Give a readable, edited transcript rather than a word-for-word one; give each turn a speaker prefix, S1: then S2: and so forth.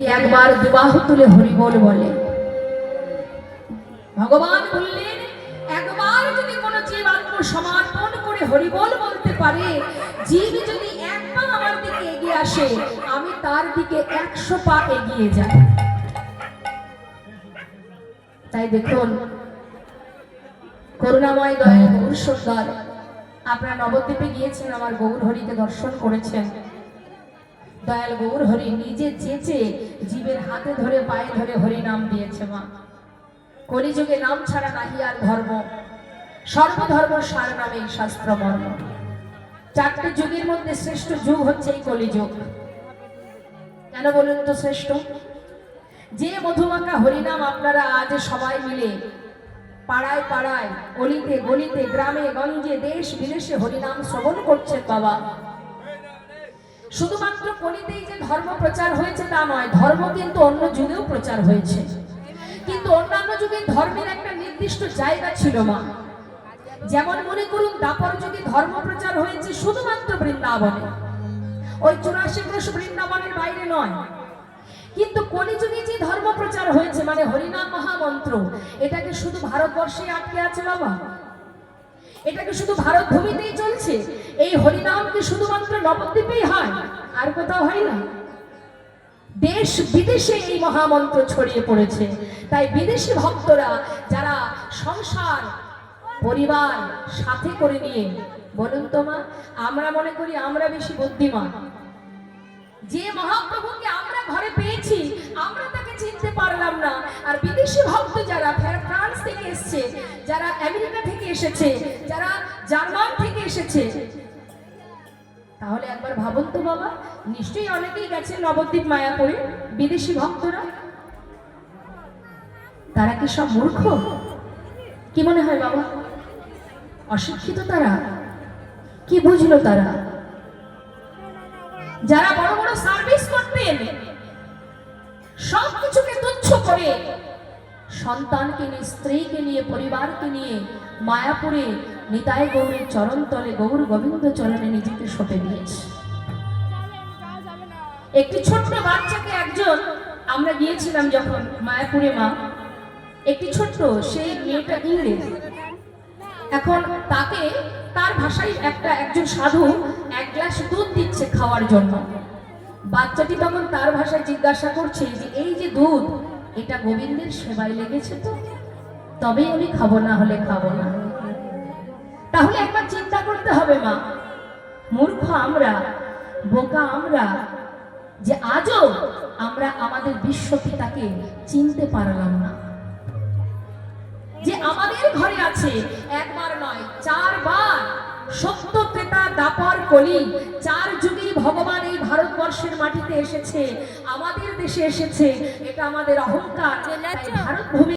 S1: একবার দুবাহ তুলে হরিবোল বলে। ভগবান বললেন, একবার যদি কোনো জীব আত্মসমর্পণ করে হরিবোল বলতে পারে, জীব যদি এক পা আমার দিকে এগিয়ে আসে, আমি তার দিকে 100 পা এগিয়ে যাই। তাই দেখুন, করুণাময় দয়াল গৌর সুন্দর, আপনারা নবদ্বীপে গিয়েছেন, আমার গৌর হরিকে দর্শন করেছেন। দয়াল গৌর হরি নিজে চেঁচে জীবের হাতে ধরে পায়ে ধরে হরি নাম দিয়েছে। মা, কলিযুগে নাম ছাড়া নাহি আর ধর্ম, সর্বধর্ম সার নামে শাস্ত্র মর্ম। 4টে যুগের মধ্যে শ্রেষ্ঠ যুগ হচ্ছে এই কলিযুগ। কেন বলুন তো শ্রেষ্ঠ? যে মধুমাখা হরিনাম আপনারা আজ সবাই মিলে পাড়ায় পাড়ায়, অলিতে গলিতে, গ্রামে গঞ্জে, দেশ বিদেশে হরিনাম শ্রবণ করছে বাবা, শুধুমাত্র কলিতেই যে ধর্ম প্রচার হয়েছে তা নয়, ধর্ম কিন্তু অন্য যুগেও প্রচার হয়েছে। কিন্তু অন্যান্য যুগে ধর্মের একটা নির্দিষ্ট জায়গা ছিল। মা, যেমন মনে করুন দাপর যুগে ধর্ম প্রচার হয়েছে শুধুমাত্র বৃন্দাবনে, ওই 84 ক্রোশ বৃন্দাবনের বাইরে নয়। কিন্তু কলিযুগে যে ধর্ম প্রচার হয়েছে, মানে হরিনাম মহামন্ত্র, এটাকে শুধু ভারতবর্ষে আটকে আছে বাবা? এটাকে শুধু ভারত ভূমিতেই চলছে? এই হরিনাম কি শুধুমাত্র নবদ্বীপেই হয়, আর কোথাও হয় না? দেশ বিদেশে এই মহামন্ত্র ছড়িয়ে পড়েছে। তাই বিদেশি ভক্তরা যারা সংসার পরিবার সাথে করে নিয়ে, বলুন তো মা, আমরা মনে করি আমরা বেশি বুদ্ধিমান, যে মহাপ্রভুকে আমরা ঘরে পেয়েছি আমরা তাকে চিনতে পারলাম না। আর বিদেশি ভক্ত যারা ফ্রান্স থেকে এসেছে, যারা আমেরিকা থেকে এসেছে, যারা জার্মান থেকে এসেছে, তাহলে একবার ভাবুন তো বাবা, নিশ্চয়ই অনেকেই গেছে নবদ্বীপ মায়াপুরে, বিদেশি ভক্তরা। তারা কি সব মূর্খ? কি মনে হয় বাবা? অশিক্ষিত তারা? কি বুঝলো তারা? যারা বড় বড় সার্ভিস করতেন, সবকিছুকে তুচ্ছ করে সন্তানকে নিয়ে, স্ত্রীকে নিয়ে, পরিবারকে নিয়ে মায়াপুরে নিতাই গৌরের চরণ তলে, গৌর গোবিন্দ চরণে নিজেকে সঁপে দিয়েছে। একটি ছোট্ট বাচ্চাকে একজন, আমরা গিয়েছিলাম যখন মায়াপুরে, মা, একটি ছোট্ট, সেই মেয়েটা ইংরেজ। এখন তাকে তার ভাষায় একজন সাধু 1 গ্লাস দুধ দিচ্ছে খাওয়ার জন্য। বাচ্চাটি তখন তার ভাষায় জিজ্ঞাসা করছে যে এই যে দুধ, এটা গোবিন্দের সেবায় লেগেছে তো, তবেই আমি খাবো, না হলে খাবো না। তাহলে একবার চিন্তা করতে হবে মা, মূর্খ আমরা, বোকা আমরা, যে আজও আমরা আমাদের বিশ্ব পিতাকে চিনতে পারলাম না। যে আমাদের ঘরে আছে, একবার নয় 4 বার, সত্য ত্রেতা দাপর কলি, 4 যুগেই ভগবান এই ভারতবর্ষের মাটিতে এসেছে, আমাদের দেশে এসেছে। এটা আমাদের অহংকার। ভারত ভূমি